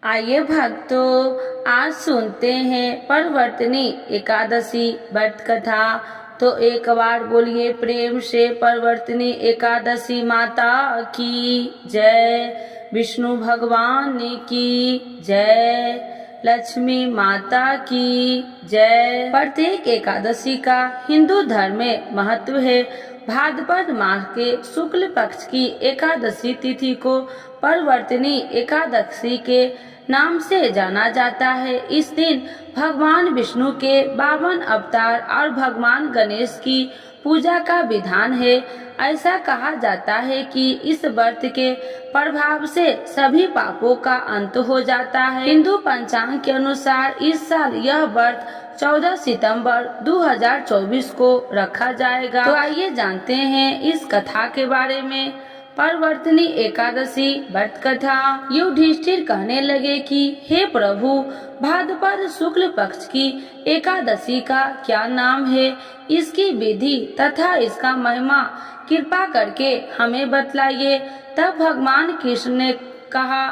आइए भक्तों, आज सुनते हैं परवर्तनी एकादशी व्रत कथा। तो एक बार बोलिए प्रेम से परवर्तनी एकादशी माता की जय, विष्णु भगवान की जय, लक्ष्मी माता की जय। प्रत्येक एकादशी का हिंदू धर्म में महत्व है। भाद्रपद मास के शुक्ल पक्ष की एकादशी तिथि को परवर्तनी एकादशी के नाम से जाना जाता है। इस दिन भगवान विष्णु के 52 अवतार और भगवान गणेश की पूजा का विधान है। ऐसा कहा जाता है कि इस व्रत के प्रभाव से सभी पापों का अंत हो जाता है। हिंदू पंचांग के अनुसार इस साल यह व्रत 14 सितंबर 2024 को रखा जाएगा। तो आइए जानते हैं इस कथा के बारे में। परवर्तनी एकादशी व्रत कथा। युधिष्ठिर कहने लगे कि हे प्रभु, भाद्रपद शुक्ल पक्ष की एकादशी का क्या नाम है, इसकी विधि तथा इसका महिमा कृपा करके हमें बतलाइए। तब भगवान कृष्ण ने कहा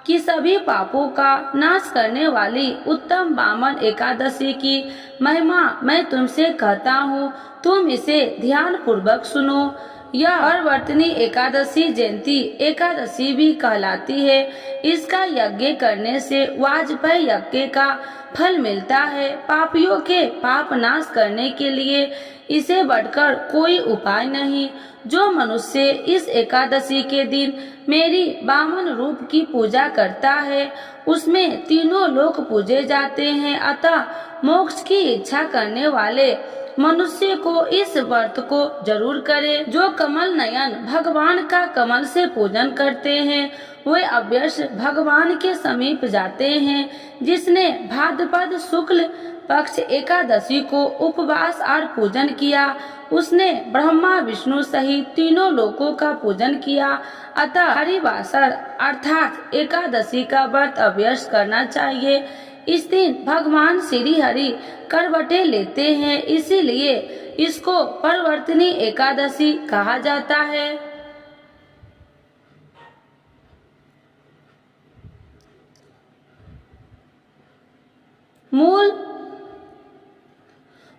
कि सभी पापों का नाश करने वाली उत्तम वामन एकादशी की महिमा मैं तुमसे कहता हूँ, तुम इसे ध्यान पूर्वक सुनो। यह परवर्तनी एकादशी जयंती एकादशी भी कहलाती है। इसका यज्ञ करने से वाजपेयी यज्ञ का फल मिलता है। पापियों के पाप नाश करने के लिए इसे बढ़कर कोई उपाय नहीं। जो मनुष्य इस एकादशी के दिन मेरी वामन रूप की पूजा करता है, उसमें तीनों लोक पूजे जाते हैं। अतः मोक्ष की इच्छा करने वाले मनुष्य को इस व्रत को जरूर करे। जो कमल नयन भगवान का कमल से पूजन करते हैं, वे अवश्य भगवान के समीप जाते हैं। जिसने भाद्रपद शुक्ल पक्ष एकादशी को उपवास और पूजन किया, उसने ब्रह्मा विष्णु सहित तीनों लोकों का पूजन किया। अतः हरिवासर अर्थात एकादशी का व्रत अवश्य करना चाहिए। इस दिन भगवान श्री हरि करवटे लेते हैं, इसीलिए इसको परवर्तनी एकादशी कहा जाता है।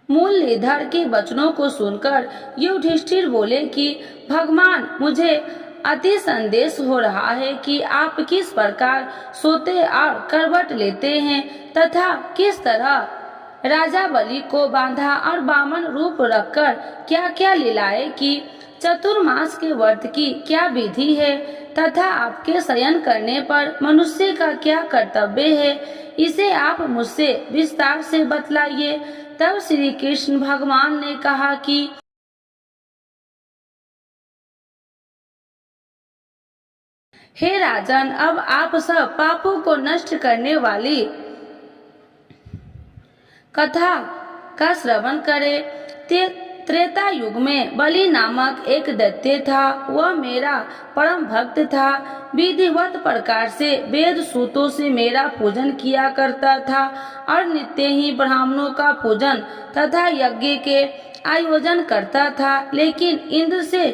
मुरलीधर के वचनों को सुनकर युधिष्ठिर बोले कि भगवान, मुझे अति संदेश हो रहा है कि आप किस प्रकार सोते और करवट लेते हैं तथा किस तरह राजा बलि को बांधा और वामन रूप रखकर क्या क्या लीलाएं की। चतुर्मास के व्रत की क्या विधि है तथा आपके शयन करने पर मनुष्य का क्या कर्तव्य है, इसे आप मुझसे विस्तार से बतलाइए। तब श्री कृष्ण भगवान ने कहा कि हे राजन, अब आप सब पापों को नष्ट करने वाली कथा का श्रवण करें। त्रेता युग में बलि नामक एक दैत्य था। वह मेरा परम भक्त था। विधिवत प्रकार से वेद सूतों से मेरा पूजन किया करता था और नित्य ही ब्राह्मणों का पूजन तथा यज्ञ के आयोजन करता था। लेकिन इंद्र से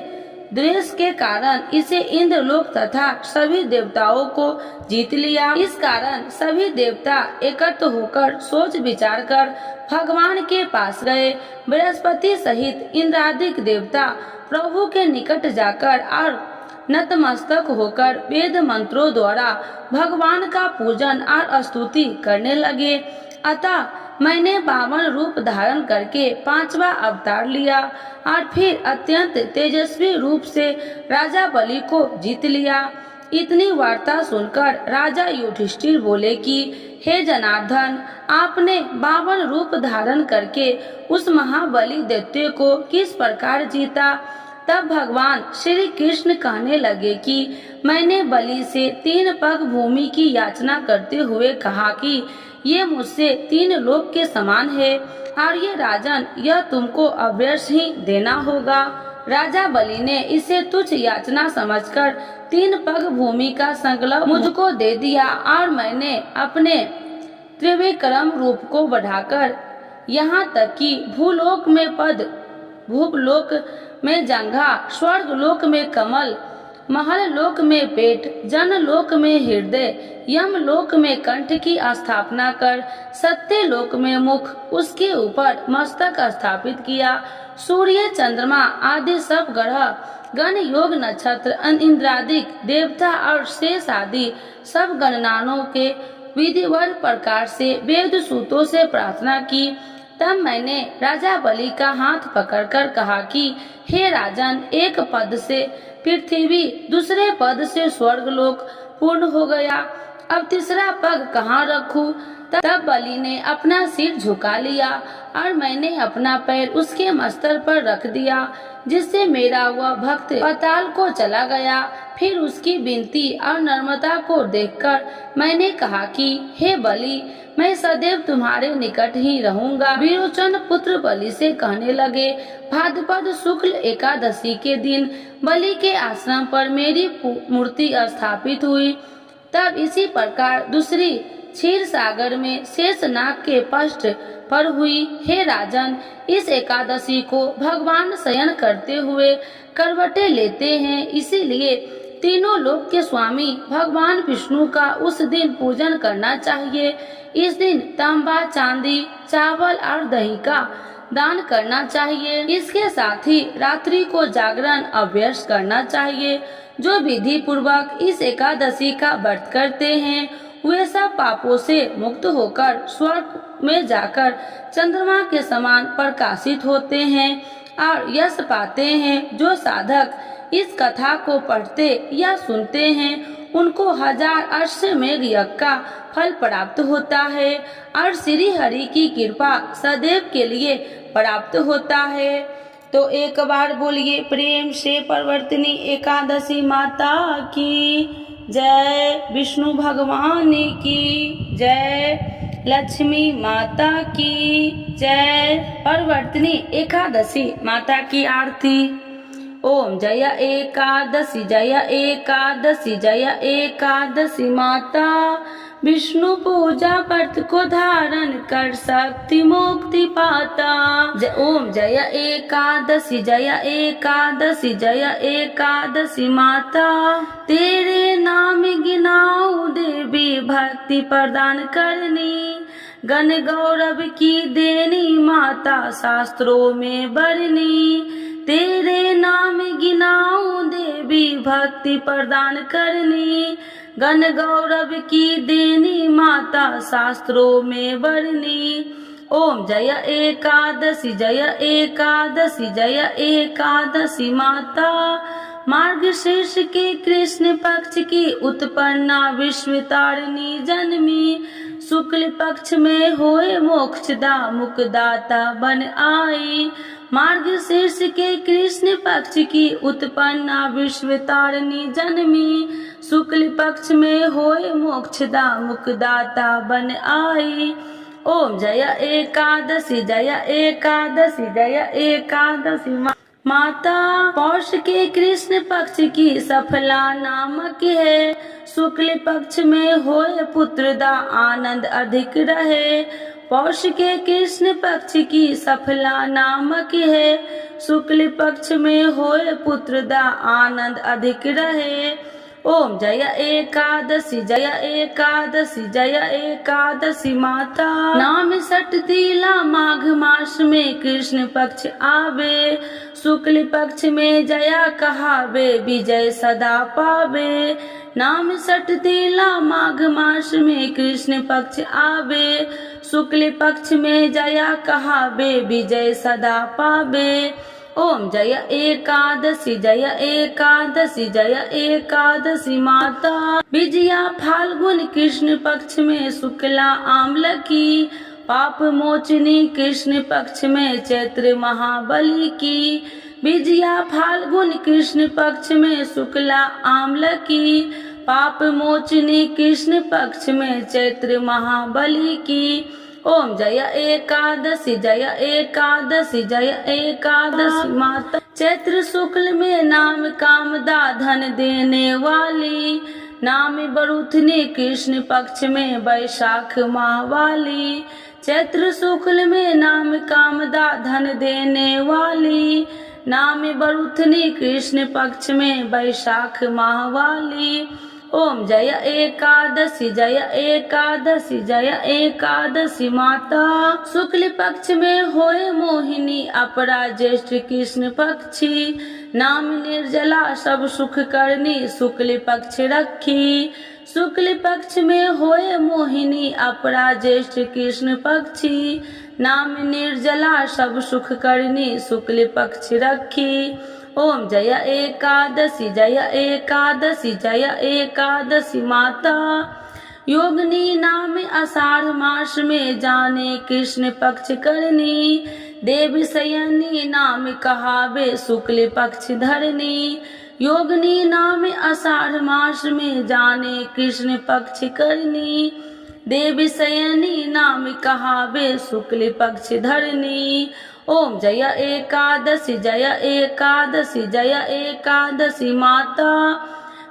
द्वेष के कारण इसे इंद्रलोक तथा सभी देवताओं को जीत लिया। इस कारण सभी देवता एकत्र होकर सोच विचार कर भगवान के पास गए। बृहस्पति सहित इंद्रादिक देवता प्रभु के निकट जाकर और नतमस्तक होकर वेद मंत्रों द्वारा भगवान का पूजन और स्तुति करने लगे। अतः मैंने 52 रूप धारण करके 5वां अवतार लिया और फिर अत्यंत तेजस्वी रूप से राजा बलि को जीत लिया। इतनी वार्ता सुनकर राजा युधिष्ठिर बोले कि हे जनार्दन, आपने 52 रूप धारण करके उस महाबली दैत्य को किस प्रकार जीता। तब भगवान श्री कृष्ण कहने लगे कि मैंने बलि से 3 पग भूमि की याचना करते हुए कहा कि ये मुझसे 3 लोक के समान है और ये राजन, यह तुमको अवश्य ही देना होगा। राजा बलि ने इसे तुच्छ याचना समझकर 3 पग भूमि का संकल्प मुझको दे दिया और मैंने अपने त्रिविक्रम रूप को बढ़ाकर यहाँ तक कि भूलोक में पद, भूलोक में जंघा, स्वर्ग लोक में कमल, महल लोक में पेट, जन लोक में हृदय, यम लोक में कंठ की स्थापना कर सत्य लोक में मुख, उसके ऊपर मस्तक स्थापित किया। सूर्य, चंद्रमा आदि सब ग्रह गण, योग, नक्षत्र, इंद्रादिक देवता और शेष आदि सब गणनाओं के विधिवत प्रकार से वेद सूतों से प्रार्थना की। तब मैंने राजा बलि का हाथ पकड़कर कहा कि हे राजन, एक पद से पृथ्वी, दूसरे पद से स्वर्गलोक पूर्ण हो गया, अब तीसरा पग कहाँ रखूं? तब बलि ने अपना सिर झुका लिया और मैंने अपना पैर उसके मस्तक पर रख दिया, जिससे मेरा वह भक्त पाताल को चला गया। फिर उसकी विनती और नम्रता को देखकर मैंने कहा कि हे बलि, मैं सदैव तुम्हारे निकट ही रहूंगा। विरोचन पुत्र बलि से कहने लगे, भाद्रपद शुक्ल एकादशी के दिन बलि के आश्रम पर मेरी मूर्ति स्थापित हुई। तब इसी प्रकार दूसरी क्षीर सागर में शेषनाग के पृष्ठ पर हुई। हे राजन, इस एकादशी को भगवान शयन करते हुए करवटें लेते हैं, इसीलिए तीनों लोक के स्वामी भगवान विष्णु का उस दिन पूजन करना चाहिए। इस दिन तांबा, चांदी, चावल और दही का दान करना चाहिए। इसके साथ ही रात्रि को जागरण अभ्यास करना चाहिए। जो विधि पूर्वक इस एकादशी का व्रत करते हैं वे सब पापों से मुक्त होकर स्वर्ग में जाकर चंद्रमा के समान प्रकाशित होते हैं और यश पाते हैं। जो साधक इस कथा को पढ़ते या सुनते हैं उनको 1000 अश्वमेध यज्ञ का फल प्राप्त होता है और श्री हरि की कृपा सदैव के लिए प्राप्त होता है। तो एक बार बोलिए प्रेम से परवर्तिनी एकादशी माता की जय, विष्णु भगवान की जय, लक्ष्मी माता की जय। परवर्तिनी एकादशी माता की आरती। ओम जय एकादशी, जय एकादशी, जय एकादशी माता, विष्णु पूजा व्रत को धारण कर शक्ति मुक्ति पाता। ओम जय एकादशी, जय एकादशी, जय एकादशी माता, तेरे नाम गिनाऊं देवी भक्ति प्रदान करनी, गण गौरव की देनी माता शास्त्रों में बरनी, तेरे नाम गिनाऊं देवी भक्ति प्रदान करनी, गण गौरव की देनी माता शास्त्रों में बरनी। ओम जय एकादशी, जय एकादशी, जय एकादशी माता, मार्गशीर्ष के कृष्ण पक्ष की उत्पन्ना विश्व तारिणी जन्मी, शुक्ल पक्ष में होए मोक्षदा मुक्तिदाता बन आई। मार्गशीर्ष के कृष्ण पक्ष की उत्पन्ना विश्व तारिणी जन्मी, शुक्ल पक्ष में होए मोक्षदा मुक्तिदाता बन आई। ओम जय एकादशी, जय एकादशी, जय एकादशी माता, पौष के कृष्ण पक्ष की सफला नामक है, शुक्ल पक्ष में होए पुत्रदा आनंद अधिक रहे। पौष के कृष्ण पक्ष की सफला नामक है, शुक्ल पक्ष में होए पुत्रदा आनंद अधिक रहे। ओम जय एकादशी, जय एकादशी, जय एकादशी माता, नाम सट तिला माघ मास में कृष्ण पक्ष आवे, शुक्ल पक्ष में जया कहावे विजय सदा पावे। नाम सट तिला माघ मास में कृष्ण पक्ष आवे, शुक्ल पक्ष में जया कहावे विजय सदा पावे। ओम जय एकादशी, जय एकादशी, जय एकादशी माता, विजया फाल्गुन कृष्ण पक्ष में शुक्ला आम्ल की, पाप मोचनी कृष्ण पक्ष में चैत्र महाबली की। विजया फाल्गुन कृष्ण पक्ष में शुक्ला आम्ल की, पाप मोचनी कृष्ण पक्ष में चैत्र महाबली की। ओम जय एकादशी, जय एकादशी, जय एकादशी माता, चैत्र शुक्ल में नाम कामदा धन देने वाली, नाम बरुथनी कृष्ण पक्ष में वैशाख माह वाली। चैत्र शुक्ल में नाम कामदा धन देने वाली, नाम बरुथनी कृष्ण पक्ष में बैशाख माह वाली। ओम जय एकादशी जय एकादशी जय एकादशी माता। शुक्ल पक्ष में होए मोहिनी अपरा ज्येष्ठ कृष्ण पक्षी। नाम निर्जला सब सुख करनी शुक्ल पक्ष रखी। शुक्ल पक्ष में होए मोहिनी अपरा ज्येष्ठ कृष्ण पक्षी। नाम निर्जला सब सुख करनी शुक्ल पक्ष रखी। ओम जय एकादशी जय एकादशी जय एकादशी माता। योगिनी नाम आषाढ़ मास में जाने कृष्ण पक्ष करनी। देव शयनी नाम कहावे शुक्ल पक्ष धरनी। योगिनी नाम आषाढ़ मास में जाने कृष्ण पक्ष करनी। देव शयनी नाम कहावे शुक्ल पक्ष धरनी। ओम जय एकादशी जय एकादशी जय एकादशी माता।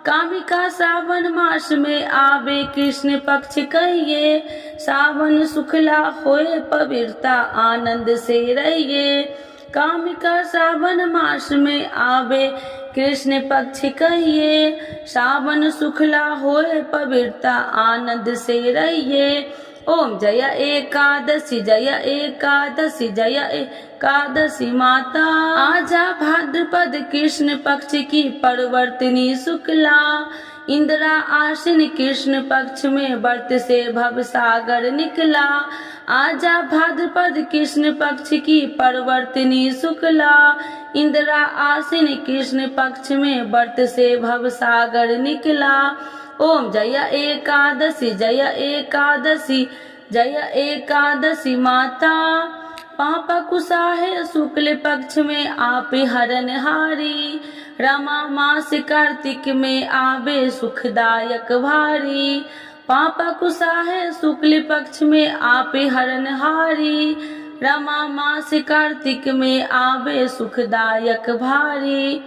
कामिका सावन मास में आवे कृष्ण पक्ष कहिए। सावन सुखला होए पवित्रता आनंद से रहिए। कामिका सावन मास में आवे कृष्ण पक्ष कहिए। सावन सुखला होए पवित्रता आनंद से रहिए। ओम जय एकादशी जय एकादशी जय एकादशी माता। आजा भाद्रपद कृष्ण पक्ष की परवर्तिनी शुक्ला। इंदिरा आश्विन कृष्ण पक्ष में व्रत से भव सागर निकला। आजा भाद्रपद कृष्ण पक्ष की परवर्तिनी शुक्ला। इंदिरा आश्विन कृष्ण पक्ष में व्रत से भव सागर निकला। ओम जय एकादशी जय एकादशी जय एकादशी माता। पापा कुसाहे शुक्ल पक्ष में आप हरनहारी। रमा मास कार्तिक में आवे सुखदायक भारी। पापा कुसाहे शुक्ल पक्ष में आप हरनहारी। रमा मास कार्तिक में आवे सुखदायक भारी।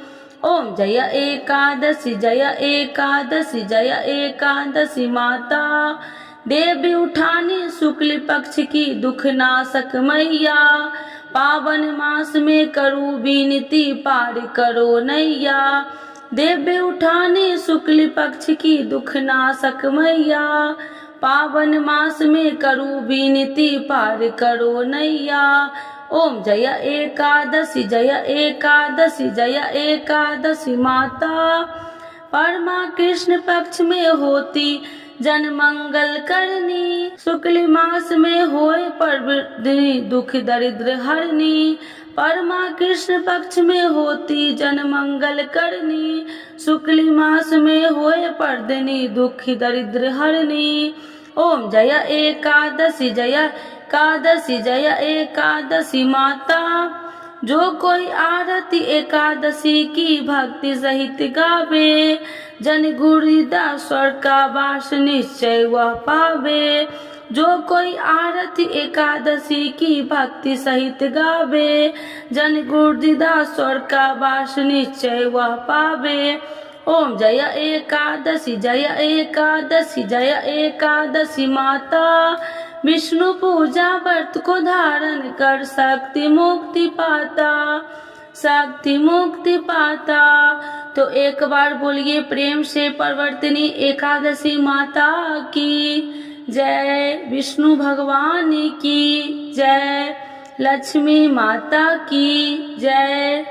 ओम जय एकादशी जय एकादशी जय एकादशी माता। देवी उठानी शुक्ल पक्ष की दुख नाशक मैया। पावन मास में करू विनती पार करो नैया। देवी उठानी शुक्ल पक्ष की दुख नाशक मैया। पावन मास में करू विनती पार करो नैया। ओम जय एकादशी जय एकादशी जय एकादशी माता। परमा कृष्ण पक्ष में होती जन मंगल करनी। शुक्ल मास में होए परवर्तिनी दुख दरिद्र हरनी। परमा कृष्ण पक्ष में होती जन मंगल करनी। शुक्ल मास में होए परवर्तिनी दुख दरिद्र हरनी। ओम जय एकादशी जय एकादशी जय एकादशी माता। जो कोई आरती एकादशी की भक्ति सहित गावे। जन गुरुदास स्वर का वास निश्चय वह पावे। जो कोई आरती एकादशी की भक्ति सहित गावे। जन गुरुदास स्वर का वास निश्चय वह पावे। ओम जय एकादशी जय एकादशी जय एकादशी माता। विष्णु पूजा व्रत को धारण कर शक्ति मुक्ति पाता। शक्ति मुक्ति पाता। तो एक बार बोलिए प्रेम से परवर्तिनी एकादशी माता की जय। विष्णु भगवान की जय। लक्ष्मी माता की जय।